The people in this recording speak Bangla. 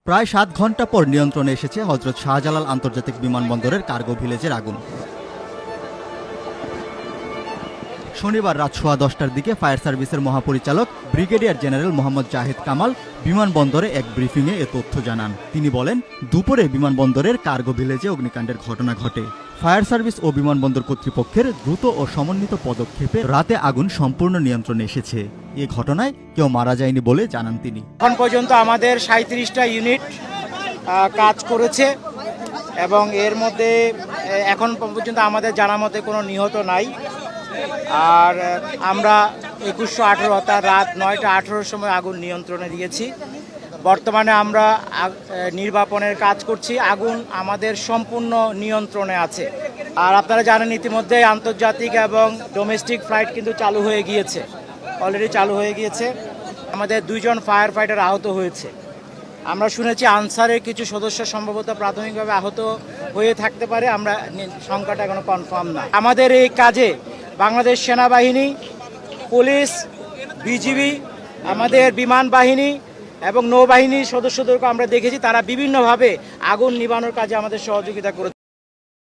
প্রায় ৭ ঘন্টা পর নিয়ন্ত্রণে এসেছে হযরত শাহজালাল আন্তর্জাতিক বিমানবন্দরের কার্গো ভিলেজের আগুন। শনিবার রাত 10:15টার দিকে ফায়ার সার্ভিসের মহাপরিচালক ব্রিগেডিয়ার জেনারেল মোহাম্মদ জাহিদ কামাল বিমানবন্দরে এক ব্রিফিংয়ে এ তথ্য জানান। তিনি বলেন, দুপুরে বিমানবন্দরের কার্গো ভিলেজে অগ্নিকাণ্ডের ঘটনা ঘটে। ফায়ার সার্ভিস ও বিমানবন্দর কর্তৃপক্ষের দ্রুত ও সমন্বিত পদক্ষেপে রাতে আগুন সম্পূর্ণ নিয়ন্ত্রণে এসেছে। এ ঘটনায় কেউ মারা যায়নি বলে জানান তিনি। এখন পর্যন্ত আমাদের 37টা ইউনিট কাজ করেছে এবং এর মধ্যে এখন পর্যন্ত আমাদের জানা মতে কোনো নিহত নাই। আর আমরা 2118 অর্থাৎ রাত 9টা 18-র সময় আগুন নিয়ন্ত্রণে দিয়েছি। বর্তমানে আমরা নির্বাপনের কাজ করছি। আগুন আমাদের সম্পূর্ণ নিয়ন্ত্রণে আছে। আর আপনারা জানেন ইতিমধ্যে আন্তর্জাতিক এবং ডোমেস্টিক ফ্লাইট কিন্তু চালু হয়ে গিয়েছে, অলরেডি চালু হয়ে গিয়েছে। আমাদের 2 জন ফায়ার ফাইটার আহত হয়েছে। আমরা শুনেছি আনসারের কিছু সদস্য সম্ভবত প্রাথমিকভাবে আহত হয়ে থাকতে পারে, আমরা সংখ্যাটা এখনো কনফার্ম না। আমাদের এই কাজে বাংলাদেশ সেনাবাহিনী, পুলিশ, বিজিবি, আমাদের বিমান বাহিনী এবং নৌবাহিনীর সদস্যদেরকে আমরা দেখেছি, তারা বিভিন্নভাবে আগুন নিভানোর কাজে আমাদের সহযোগিতা করেছে।